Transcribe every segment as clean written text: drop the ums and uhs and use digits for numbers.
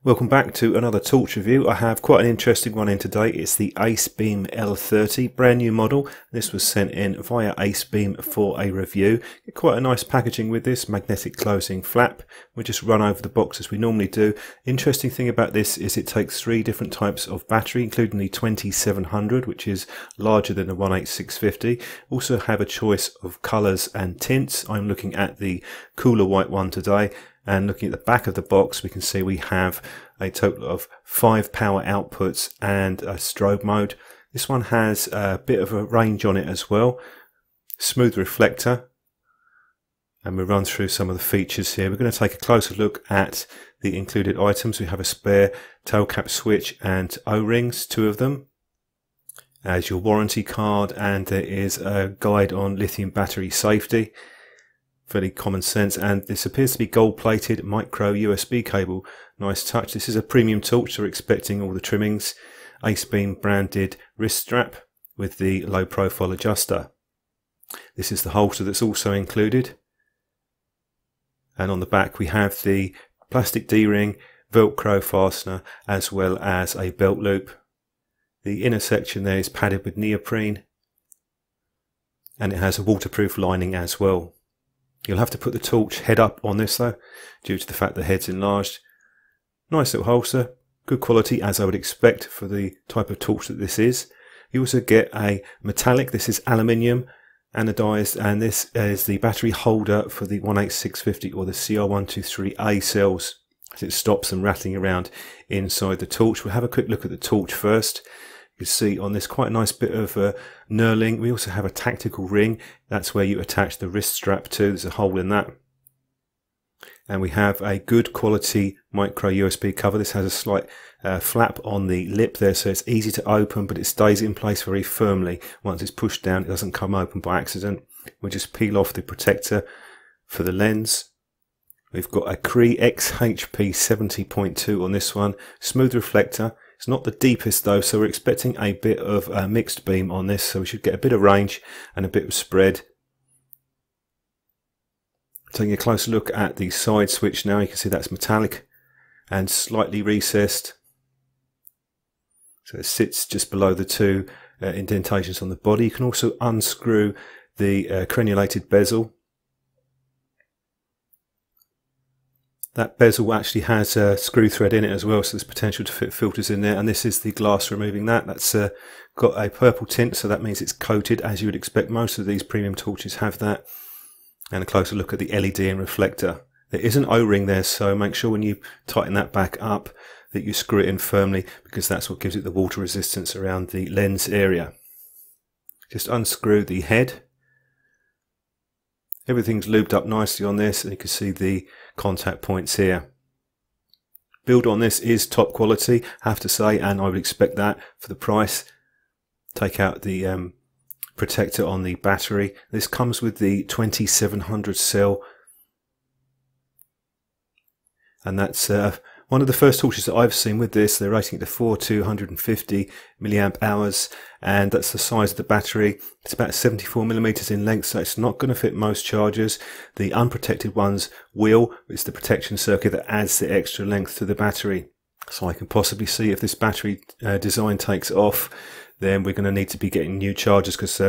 Welcome back to another torch review. I have quite an interesting one in today. It's the Acebeam L30, brand new model. This was sent in via Acebeam for a review. Get quite a nice packaging with this, magnetic closing flap. We'll just run over the box as we normally do. Interesting thing about this is it takes 3 different types of battery, including the 2700, which is larger than the 18650. Also have a choice of colours and tints. I'm looking at the cooler white one today. And looking at the back of the box, we can see we have a total of 5 power outputs and a strobe mode. This one has a bit of a range on it as well. Smooth reflector. And we'll run through some of the features here. We're going to take a closer look at the included items. We have a spare tail cap switch and O-rings, 2 of them, as your warranty card, and there is a guide on lithium battery safety. Fairly common sense, and this appears to be gold plated micro USB cable. Nice touch. This is a premium torch, so we're expecting all the trimmings. Acebeam branded wrist strap with the low profile adjuster. This is the holster that's also included, and on the back we have the plastic D-ring, velcro fastener, as well as a belt loop. The inner section there is padded with neoprene, and it has a waterproof lining as well. You'll have to put the torch head up on this though, due to the fact the head's enlarged. Nice little holster, good quality as I would expect for the type of torch that this is. You also get a metallic, this is aluminium anodized, and this is the battery holder for the 18650 or the CR123A cells, as it stops them rattling around inside the torch. We'll have a quick look at the torch first. You can see on this quite a nice bit of knurling. We also have a tactical ring. That's where you attach the wrist strap to. There's a hole in that. And we have a good quality micro USB cover. This has a slight flap on the lip there, so it's easy to open, but it stays in place very firmly. Once it's pushed down, it doesn't come open by accident. We'll just peel off the protector for the lens. We've got a CREE XHP70.2 on this one. Smooth reflector. It's not the deepest though, so we're expecting a bit of a mixed beam on this, so we should get a bit of range and a bit of spread. Taking a closer look at the side switch now, you can see that's metallic and slightly recessed. So it sits just below the 2 indentations on the body. You can also unscrew the crenulated bezel. That bezel actually has a screw thread in it as well, so there's potential to fit filters in there. And this is the glass removing that. That's got a purple tint, so that means it's coated, as you would expect. Most of these premium torches have that. And a closer look at the LED and reflector. There is an O-ring there, so make sure when you tighten that back up that you screw it in firmly, because that's what gives it the water resistance around the lens area. Just unscrew the head. Everything's lubed up nicely on this, and you can see the contact points here. Build on this is top quality, I have to say, and I would expect that for the price. Take out the protector on the battery. This comes with the 2700 cell, and that's one of the first torches that I've seen with this. They're rating it to 4,250 milliamp hours, and that's the size of the battery. It's about 74 millimeters in length, so it's not going to fit most chargers. The unprotected ones will. It's the protection circuit that adds the extra length to the battery. So I can possibly see if this battery design takes off, then we're going to need to be getting new chargers, because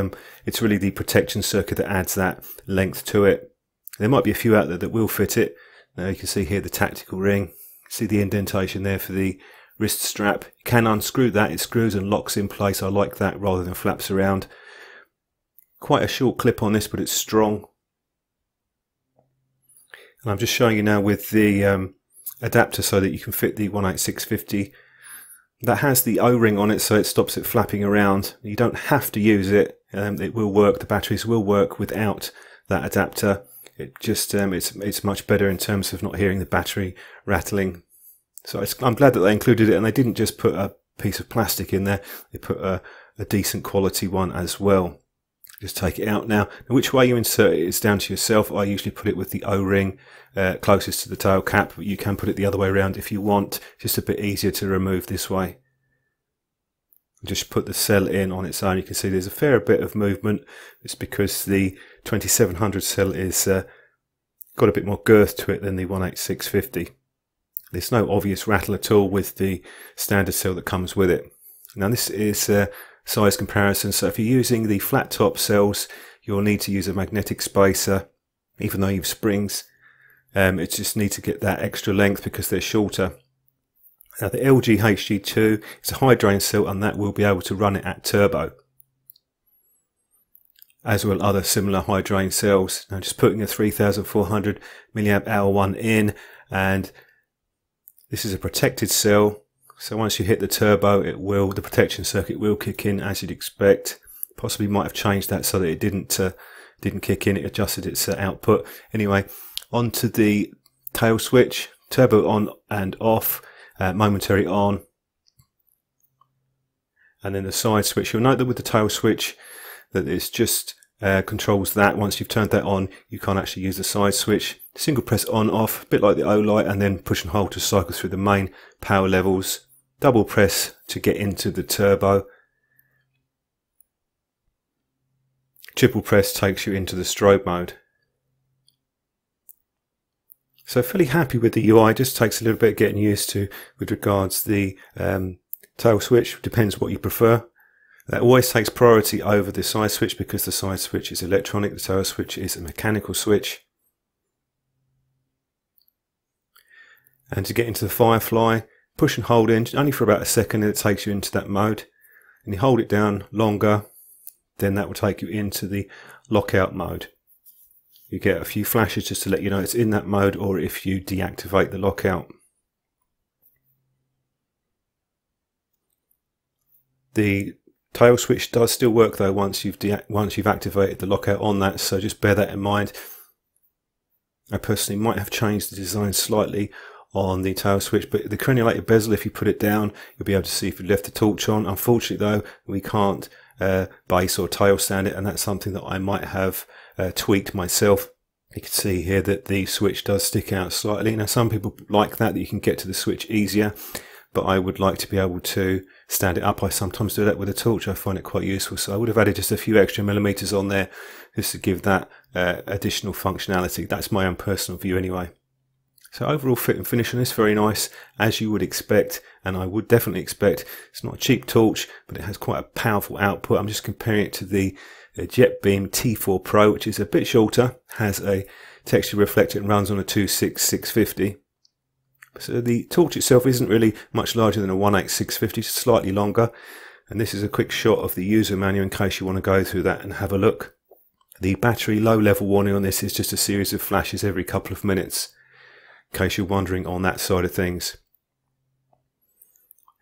it's really the protection circuit that adds that length to it. There might be a few out there that will fit it. Now you can see here the tactical ring. See the indentation there for the wrist strap. You can unscrew that. It screws and locks in place. I like that rather than flaps around. Quite a short clip on this, but it's strong. And I'm just showing you now with the adapter so that you can fit the 18650. That has the O-ring on it, so it stops it flapping around. You don't have to use it. It will work. The batteries will work without that adapter. It just it's much better in terms of not hearing the battery rattling. So I'm glad that they included it, and they didn't just put a piece of plastic in there. They put a decent quality one as well. Just take it out now. Which way you insert it is down to yourself. I usually put it with the O-ring closest to the tail cap, but you can put it the other way around if you want. Just a bit easier to remove this way. Just put the cell in on its own. You can see there's a fair bit of movement. It's because the 2700 cell is got a bit more girth to it than the 18650. There's no obvious rattle at all with the standard cell that comes with it. Now this is a size comparison, so if you're using the flat top cells, you'll need to use a magnetic spacer, even though you've springs. It just needs to get that extra length because they're shorter. Now the LGHG2 is a high drain cell, and that will be able to run it at turbo, as will other similar high drain cells. Now just putting a 3400 milliamp hour one in, and this is a protected cell, so once you hit the turbo, the protection circuit will kick in as you'd expect. Possibly might have changed that so that it didn't kick in, it adjusted its output. Anyway, onto the tail switch, turbo on and off, momentary on, and then the side switch. You'll note that with the tail switch that it's just controls that. Once you've turned that on, you can't actually use the side switch. Single press on off, a bit like the O light, and then push and hold to cycle through the main power levels. Double press to get into the turbo. Triple press takes you into the strobe mode. So fairly happy with the UI, just takes a little bit of getting used to with regards to the tail switch, depends what you prefer. That always takes priority over the side switch because the side switch is electronic, the tail switch is a mechanical switch. And to get into the Firefly, push and hold in only for about a second, and it takes you into that mode. And you hold it down longer, then that will take you into the lockout mode. You get a few flashes just to let you know it's in that mode, or if you deactivate the lockout. The tail switch does still work though once you've activated the lockout on that, so just bear that in mind. I personally might have changed the design slightly on the tail switch, but the crenulated bezel, if you put it down, you'll be able to see if you left the torch on. Unfortunately though, we can't base or tail stand it, and that's something that I might have tweaked myself. You can see here that the switch does stick out slightly. Now some people like that you can get to the switch easier, but I would like to be able to stand it up. I sometimes do that with a torch. I find it quite useful, so I would have added just a few extra millimeters on there just to give that additional functionality. That's my own personal view anyway. So overall fit and finish on this, very nice, as you would expect, and I would definitely expect. It's not a cheap torch, but it has quite a powerful output. I'm just comparing it to the Acebeam T4 Pro, which is a bit shorter, has a texture reflector and runs on a 26650. So the torch itself isn't really much larger than a 18650, slightly longer. And this is a quick shot of the user manual in case you want to go through that and have a look. The battery low level warning on this is just a series of flashes every couple of minutes, in case you're wondering on that side of things.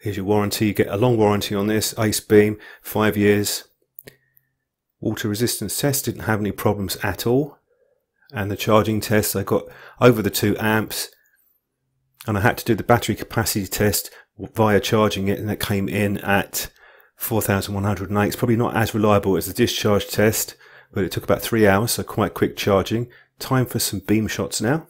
Here's your warranty. You get a long warranty on this, Acebeam, 5 years. Water resistance test, didn't have any problems at all. And the charging test, I got over the 2 amps. And I had to do the battery capacity test via charging it, and that came in at 4108. It's probably not as reliable as the discharge test, but it took about 3 hours, so quite quick charging. Time for some beam shots now.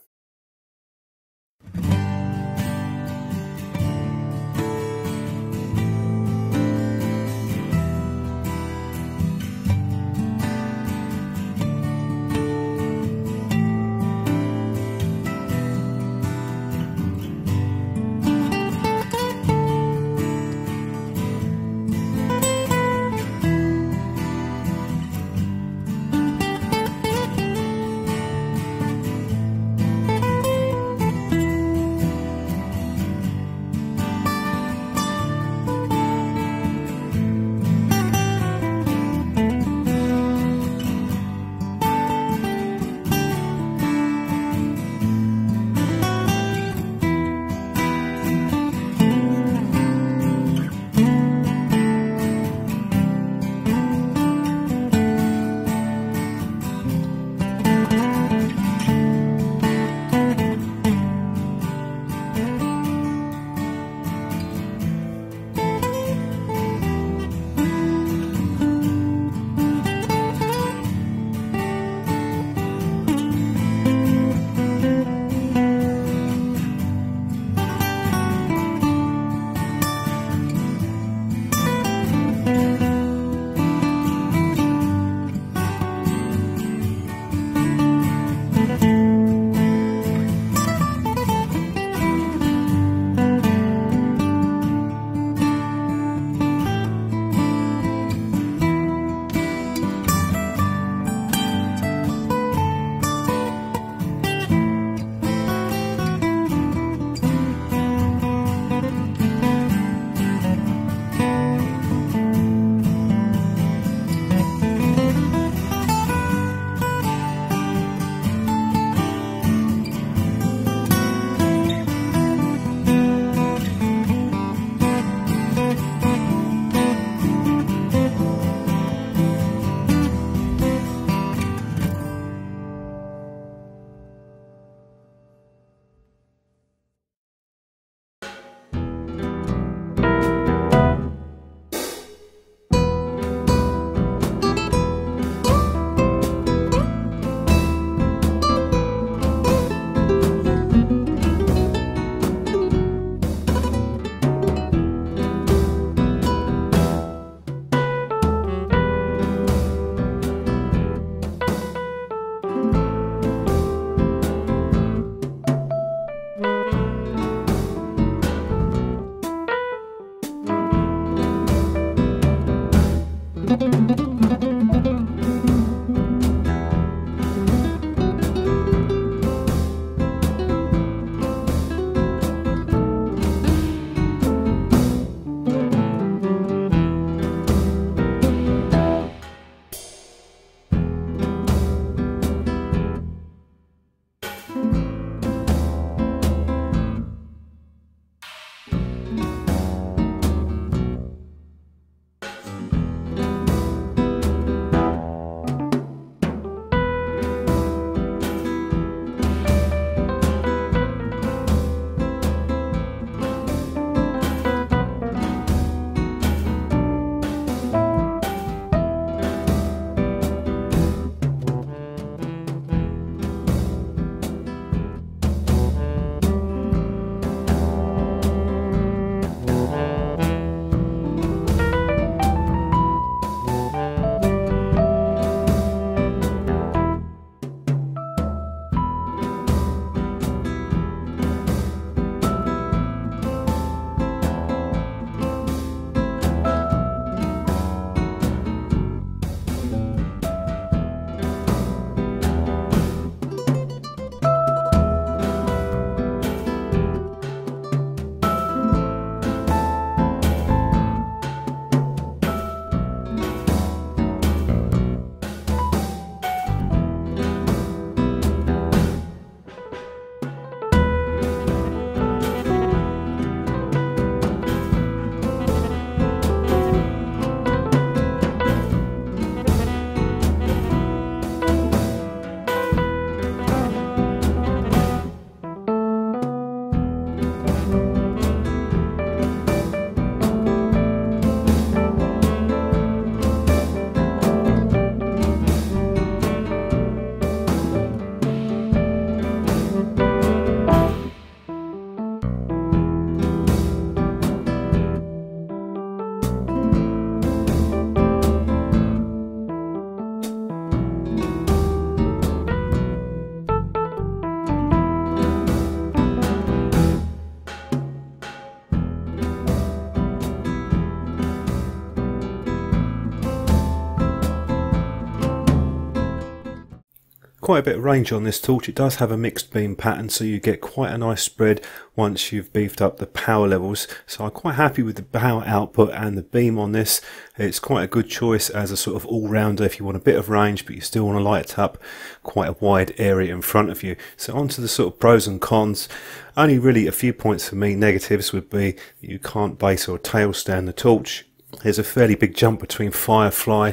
Quite a bit of range on this torch. It does have a mixed beam pattern, so you get quite a nice spread once you've beefed up the power levels. So I'm quite happy with the power output and the beam on this. It's quite a good choice as a sort of all-rounder if you want a bit of range but you still want to light up quite a wide area in front of you. So onto the sort of pros and cons. Only really a few points for me. Negatives would be you can't base or tail stand the torch. There's a fairly big jump between Firefly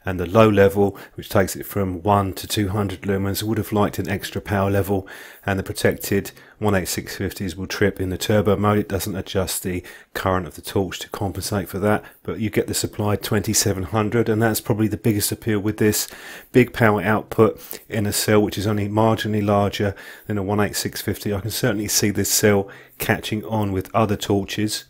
and the low level, which takes it from 1 to 200 lumens. I would have liked an extra power level, and the protected 18650s will trip in the turbo mode. It doesn't adjust the current of the torch to compensate for that, but you get the supplied 2700, and that's probably the biggest appeal with this. Big power output in a cell which is only marginally larger than a 18650. I can certainly see this cell catching on with other torches.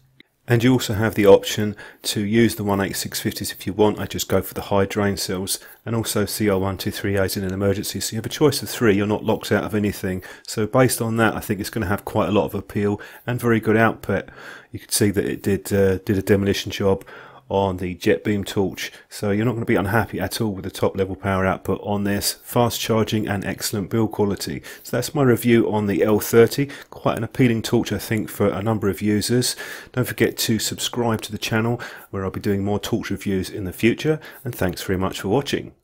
And you also have the option to use the 18650s if you want. I just go for the high drain cells, and also CR1238 in an emergency. So you have a choice of 3, you're not locked out of anything. So based on that, I think it's going to have quite a lot of appeal and very good output. You can see that it did a demolition job on the jet beam torch, so you're not going to be unhappy at all with the top level power output on this. Fast charging and excellent build quality. So that's my review on the L30. Quite an appealing torch, I think, for a number of users. Don't forget to subscribe to the channel, where I'll be doing more torch reviews in the future, and thanks very much for watching.